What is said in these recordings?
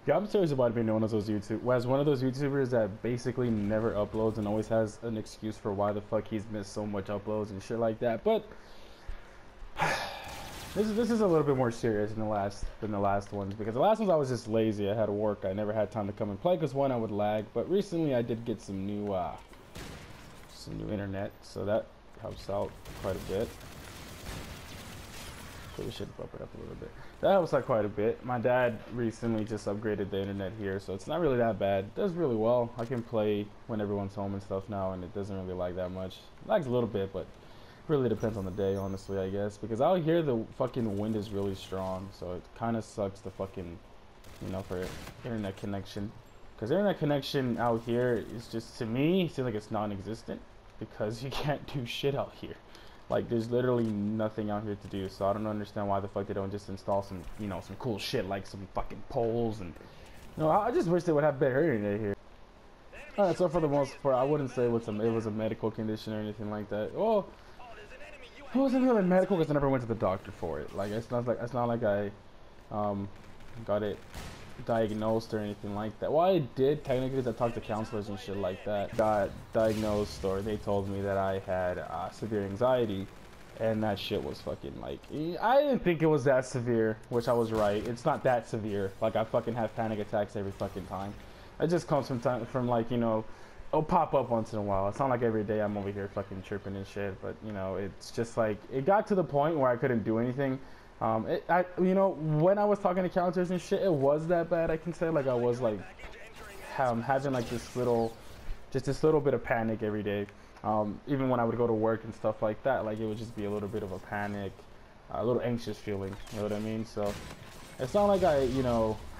Yeah, I'm serious about being one of those YouTubers that basically never uploads and always has an excuse for why the fuck he's missed so much uploads and shit like that. But this is a little bit more serious than the last ones, because the last ones I was just lazy. I had to work. I never had time to come and play because one, I would lag. But recently I did get some new internet, so that helps out quite a bit. So we should bump it up a little bit. That helps out quite a bit. My dad recently just upgraded the internet here, so it's not really that bad. It does really well. I can play when everyone's home and stuff now, and it doesn't really lag that much. It lags a little bit, but really depends on the day, honestly, I guess. Because out here, the fucking wind is really strong, so it kind of sucks the fucking, for internet connection. Because internet connection out here is just, to me, it seems like it's non-existent, because you can't do shit out here. Like, there's literally nothing out here to do, so I don't understand why the fuck they don't just install some, some cool shit, like some fucking poles, and, I just wish they would have better internet here. Alright, so for the most part, I wouldn't say it was a medical condition or anything like that. Well, it wasn't really medical because I never went to the doctor for it. Like, it's not like I, got it diagnosed or anything like that. Well, I did technically, because I talked to counselors and shit like that. Got diagnosed, or they told me that I had severe anxiety, and that shit was fucking like, I didn't think it was that severe, which I was right. It's not that severe. Like, I fucking have panic attacks every fucking time. It just comes from like, it'll pop up once in a while. It's not like every day I'm over here fucking tripping and shit, but it's just like, it got to the point where I couldn't do anything. When I was talking to counselors and shit, it was that bad. I can say, like, I was like having like this little bit of panic every day. Even when I would go to work and stuff like that, like, it would just be a little bit of a panic, a little anxious feeling. You know what I mean? So it's not like I,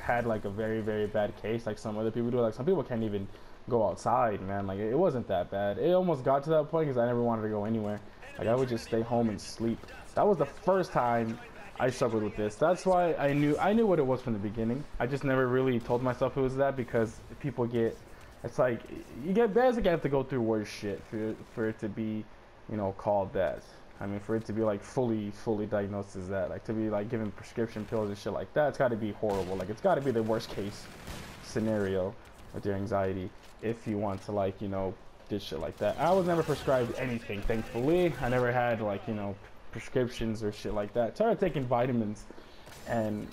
had like a very, very bad case like some other people do. Like, some people can't even go outside, man. Like, it wasn't that bad. It almost got to that point because I never wanted to go anywhere. Like, I would just stay home and sleep. That was the first time I struggled with this. That's why I knew what it was from the beginning. I just never really told myself it was that, because people get, it's like, you basically have to go through worse shit for it to be, called that. I mean, for it to be like fully diagnosed as that, like to be like given prescription pills and shit like that, it's got to be horrible. Like, it's got to be the worst case scenario with your anxiety if you want to, like, do shit like that. I was never prescribed anything, thankfully. I never had, like, prescriptions or shit like that. Started taking vitamins, and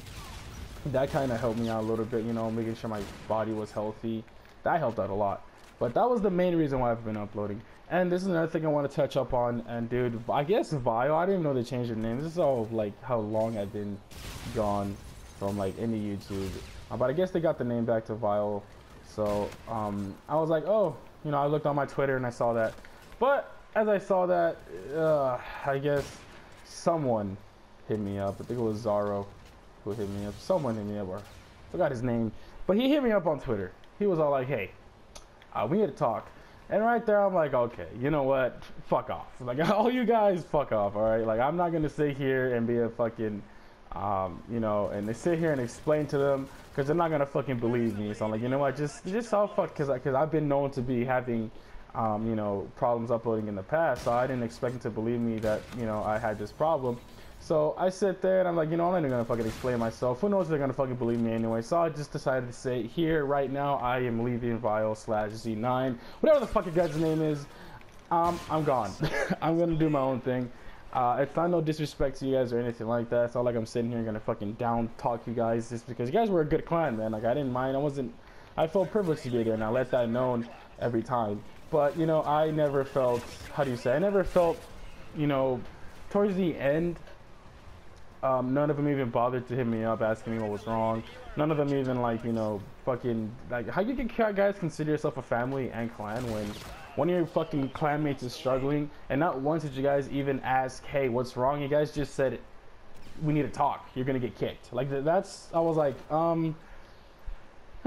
that kind of helped me out a little bit, making sure my body was healthy. That helped out a lot. But that was the main reason why I've been uploading. And this is another thing I want to touch up on. And dude, I guess Vile, I didn't even know they changed their name. This is all like how long I've been gone from like any YouTube. But I guess they got the name back to Vile. So I was like, oh, I looked on my Twitter and I saw that. But as I saw that, I guess someone hit me up. I think it was Zaro who hit me up. Someone hit me up, or I forgot his name. But he hit me up on Twitter. He was all like, hey, we need to talk. And right there, I'm like, okay, you know what? Fuck off. Like, all you guys, fuck off, all right? Like, I'm not going to sit here and be a fucking, and they sit here and explain to them, because they're not going to fucking believe me. So I'm like, you know what? Just all fuck, because I've been known to be having, problems uploading in the past. So I didn't expect them to believe me that, I had this problem. So I sit there and I'm like, I'm not even gonna fucking explain myself. Who knows if they're gonna fucking believe me anyway? So I just decided to say, here, right now, I am leaving Vile/Z9. Whatever the fuck your guys' name is, I'm gone. I'm gonna do my own thing. It's not no disrespect to you guys or anything like that. It's not like I'm sitting here gonna fucking down talk you guys just because you guys were a good clan, man. Like, I didn't mind. I felt privileged to be there, and I let that known every time. But, I never felt, how do you say, I never felt, towards the end, none of them even bothered to hit me up asking me what was wrong. None of them even, like, fucking, like, how you can guys consider yourself a family and clan when one of your fucking clanmates is struggling, and not once did you guys even ask, hey, what's wrong? You guys just said, we need to talk, you're gonna get kicked. Like, I was like,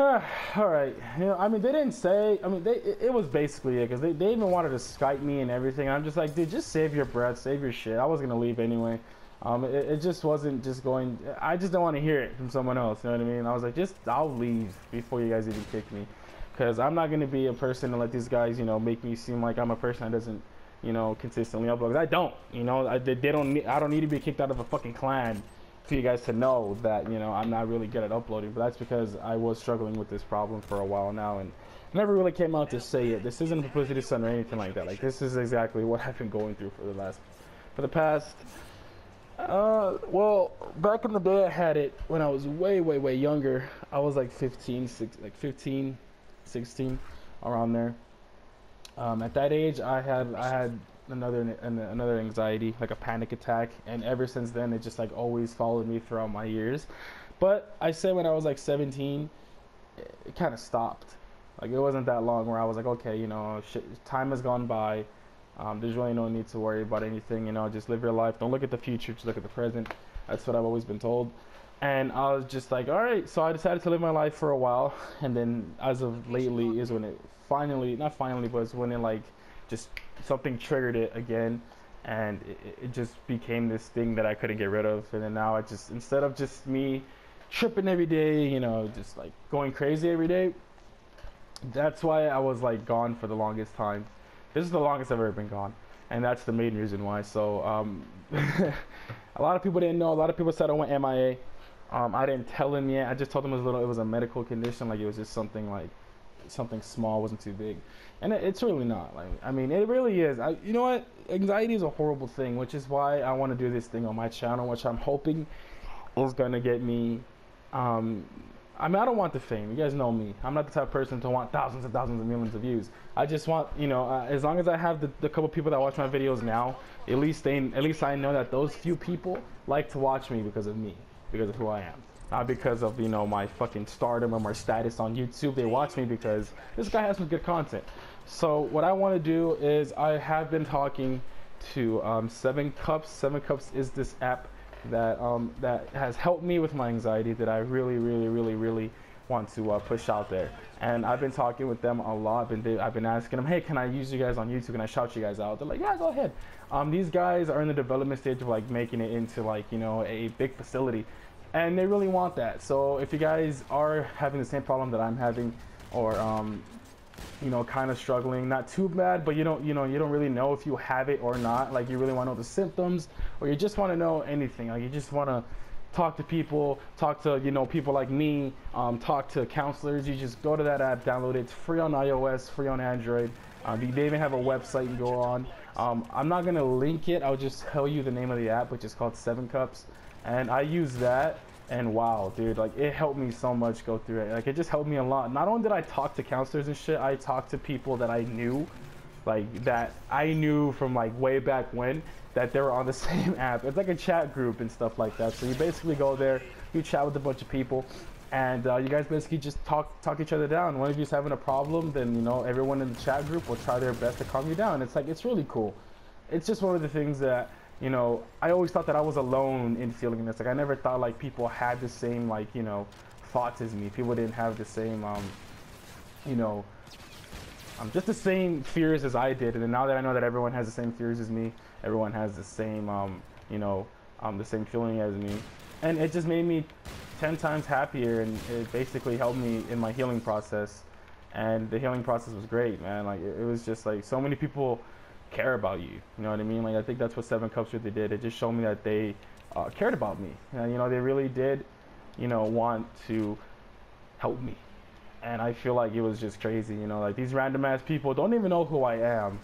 alright, I mean, they didn't say, I mean, it was basically it, because they even wanted to Skype me and everything, and I'm just like, dude, just save your breath, save your shit. I was gonna leave anyway. It just wasn't just going, I just don't want to hear it from someone else, you know what I mean? I was like, I'll leave before you guys even kick me, because I'm not going to be a person to let these guys, make me seem like I'm a person that doesn't, consistently upload. I don't, they don't, I don't need to be kicked out of a fucking clan for you guys to know that, you know, I'm not really good at uploading, but that's because I was struggling with this problem for a while now, and never really came out to say it. This isn't a publicity stunt or anything like that. Like, this is exactly what I've been going through for the past, well, back in the day I had it when I was way younger. I was like 15, 16, around there. At that age, I had another anxiety, like a panic attack, and ever since then, it just like always followed me throughout my years. But I say when I was like 17, it kind of stopped. Like, it wasn't that long where I was like, okay, you know, shit, time has gone by. There's really no need to worry about anything, you know, just live your life. Don't look at the future, just look at the present. That's what I've always been told. And I was just like, all right, so I decided to live my life for a while. And then as of lately is when it finally, not finally, but it's when it like just something triggered it again. And it just became this thing that I couldn't get rid of. And then now I just, instead of just me tripping every day, you know, just like going crazy every day, that's why I was like gone for the longest time. This is the longest I've ever been gone, and that's the main reason why. So a lot of people didn't know. A lot of people said I went MIA. I didn't tell them yet. I just told them it was a medical condition, like it was just something small, wasn't too big, and it's really not. Like, I mean, it really is. You know what? Anxiety is a horrible thing, which is why I want to do this thing on my channel, which I'm hoping is gonna get me. I mean, I don't want the fame. You guys know me. I'm not the type of person to want thousands and thousands of millions of views. I just want, you know, as long as I have the couple people that watch my videos now, at least I know that those few people like to watch me because of me, because of who I am. Not because of, you know, my fucking stardom or my status on YouTube. They watch me because this guy has some good content. So what I want to do is, I have been talking to 7 Cups. 7 Cups is this app that has helped me with my anxiety, that I really want to push out there. And I've been talking with them a lot. I've been asking them, hey, can I use you guys on YouTube? Can I shout you guys out? They're like, yeah, go ahead. These guys are in the development stage of like making it into like, you know, a big facility, and they really want that. So if you guys are having the same problem that I'm having, or you know, kind of struggling, not too bad, but you don't really know if you have it or not, like you really want to know the symptoms, or you just want to know anything, like you just want to talk to people, talk to, you know, people like me, talk to counselors, you just go to that app, download it. It's free on iOS, free on Android. They even have a website you go on. I'm not gonna link it, I'll just tell you the name of the app, which is called 7 Cups, and I use that. And wow, dude, like it helped me so much go through it. Like, it just helped me a lot. Not only did I talk to counselors and shit, I talked to people that I knew, like that I knew from like way back when, that they were on the same app. It's like a chat group and stuff like that. So you basically go there, you chat with a bunch of people, and you guys basically just talk each other down. One of you's having a problem, then, you know, everyone in the chat group will try their best to calm you down. It's like, it's really cool. It's just one of the things that, you know, I always thought that I was alone in feeling this. Like, I never thought like people had the same, like, you know, thoughts as me. People didn't have the same, you know, just the same fears as I did. And then now that I know that everyone has the same fears as me, everyone has the same, you know, the same feeling as me, and it just made me 10 times happier, and it basically helped me in my healing process. And the healing process was great, man. Like, it was just like so many people care about you, you know what I mean? Like, I think that's what 7 Cups really did. It just showed me that they cared about me, and, you know, they really did, you know, want to help me. And I feel like it was just crazy, you know, like these random ass people don't even know who I am,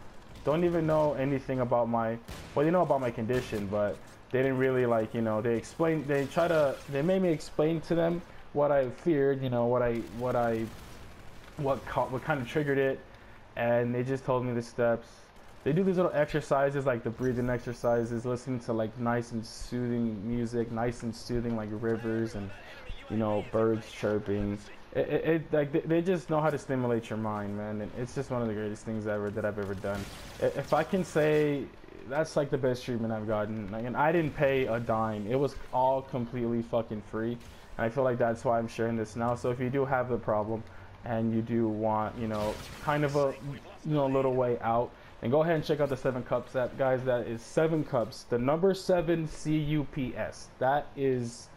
don't even know anything about my, well, they know about my condition, but they didn't really, like, you know, they made me explain to them what I feared, you know, what kind of triggered it, and they just told me the steps. They do these little exercises, like the breathing exercises, listening to like nice and soothing music, nice and soothing like rivers and, you know, birds chirping. Like they just know how to stimulate your mind, man. And it's just one of the greatest things that I've ever done. If I can say, that's like the best treatment I've gotten. Like, and I didn't pay a dime. It was all completely fucking free. And I feel like that's why I'm sharing this now. So if you do have the problem and you do want, you know, kind of a, you know, little way out, and go ahead and check out the 7 Cups app, guys. That is 7 Cups, the number 7 CUPS. That is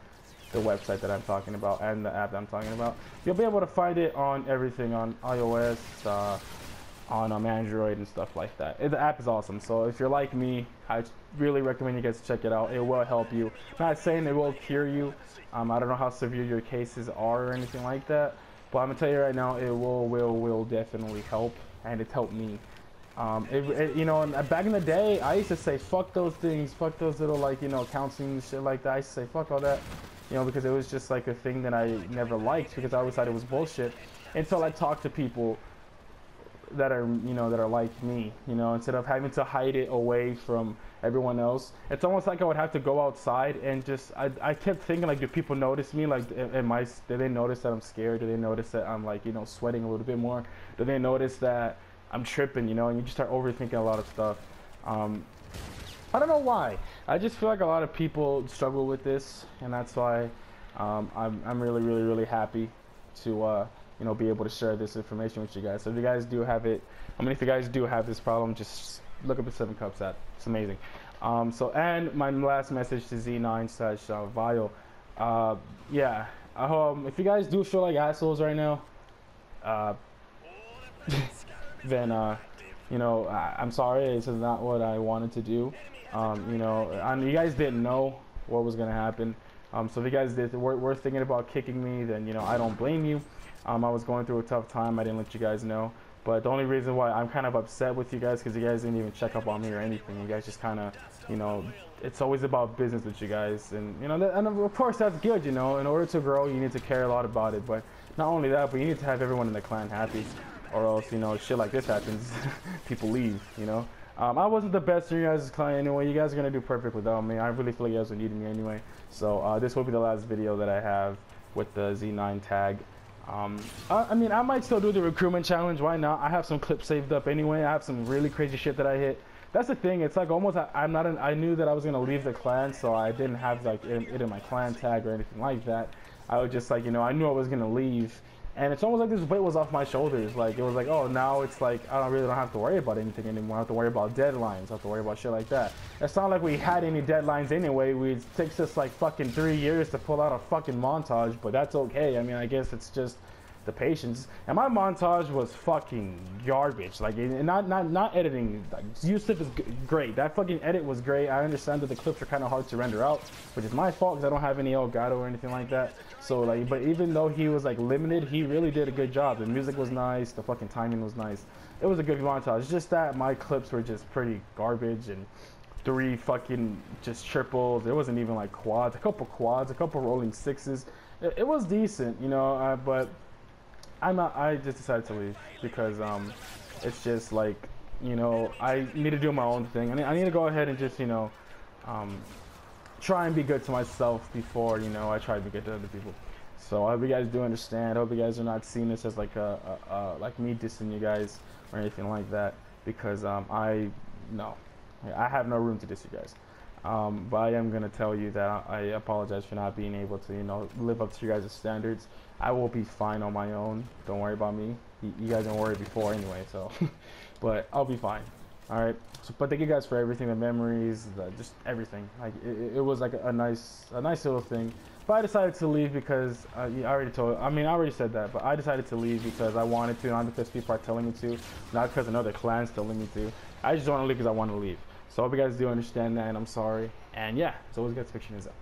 the website that I'm talking about, and the app that I'm talking about. You'll be able to find it on everything, on iOS, on Android and stuff like that. The app is awesome. So if you're like me, I really recommend you guys check it out. It will help you. I'm not saying it will cure you. I don't know how severe your cases are or anything like that, but I'm gonna tell you right now, it will definitely help, and it's helped me. You know, and back in the day, I used to say fuck those things, fuck those little, like, you know, counseling shit like that. I used to say fuck all that, you know, because it was just like a thing that I never liked, because I always thought it was bullshit until I talked to people that are, you know, that are like me, you know, instead of having to hide it away from everyone else. It's almost like I would have to go outside and just, I kept thinking, like, do people notice me? Like, do they notice that I'm scared? Do they notice that I'm, like, you know, sweating a little bit more? Do they notice that I'm tripping, you know? And you just start overthinking a lot of stuff. I don't know why. I just feel like a lot of people struggle with this, and that's why I'm really happy to you know, be able to share this information with you guys. So if you guys do have it, I mean, if you guys do have this problem, just look up the 7 Cups app. It's amazing. So, and my last message to Z9/Vile, yeah, if you guys do feel like assholes right now, then you know, I'm sorry. This is not what I wanted to do. You know, you guys didn't know what was gonna happen. So if you guys were thinking about kicking me, then, you know, I don't blame you. I was going through a tough time. I didn't let you guys know. But the only reason why I'm kind of upset with you guys, because you guys didn't even check up on me or anything. You guys just kind of, you know, it's always about business with you guys. And, you know, and of course that's good, you know. In order to grow, you need to care a lot about it. But not only that, but you need to have everyone in the clan happy. Or else, you know, shit like this happens. People leave, you know. I wasn't the best in your guys' clan anyway. You guys are going to do perfect without me. I really feel like you guys are needing me anyway. So this will be the last video that I have with the Z9 tag. I mean, I might still do the recruitment challenge. Why not? I have some clips saved up anyway. I have some really crazy shit that I hit. That's the thing. It's like almost I knew that I was gonna leave the clan, so I didn't have like it in my clan tag or anything like that. I was just like, you know, I knew I was gonna leave, and it's almost like this weight was off my shoulders. Like, it was like, oh, now it's like I really don't have to worry about anything anymore. I don't have to worry about deadlines. I don't have to worry about shit like that. It's not like we had any deadlines anyway. It takes us like fucking 3 years to pull out a fucking montage, but that's okay. I mean, I guess it's just the patience. And my montage was fucking garbage. Like, not editing. Like, Yusuf is great. That fucking edit was great. I understand that the clips are kind of hard to render out, which is my fault because I don't have any Elgato or anything like that. So like, but even though he was like limited, he really did a good job. The music was nice. The fucking timing was nice. It was a good montage. It's just that my clips were just pretty garbage, and 3 fucking just triples. There wasn't even like quads. A couple rolling 6s. It was decent, you know. But I just decided to leave because it's just like, you know, I need to do my own thing. I need to go ahead and just, you know, try and be good to myself before, you know, I try to be good to other people. So I hope you guys do understand. I hope you guys are not seeing this as like like me dissing you guys or anything like that, because I have no room to diss you guys. But I am gonna tell you that I apologize for not being able to, you know, live up to your guys' standards. I will be fine on my own. Don't worry about me. You guys don't worry before anyway, so. But I'll be fine. All right. So, but thank you guys for everything, the memories, just everything. Like it was like a nice little thing. But I decided to leave because I already said that. But I decided to leave because I wanted to, not because people are telling me to, not because another clan's telling me to. I just want to leave because I want to leave. So I hope you guys do understand that, and I'm sorry. And yeah, it's always good. SHAREfactory is out.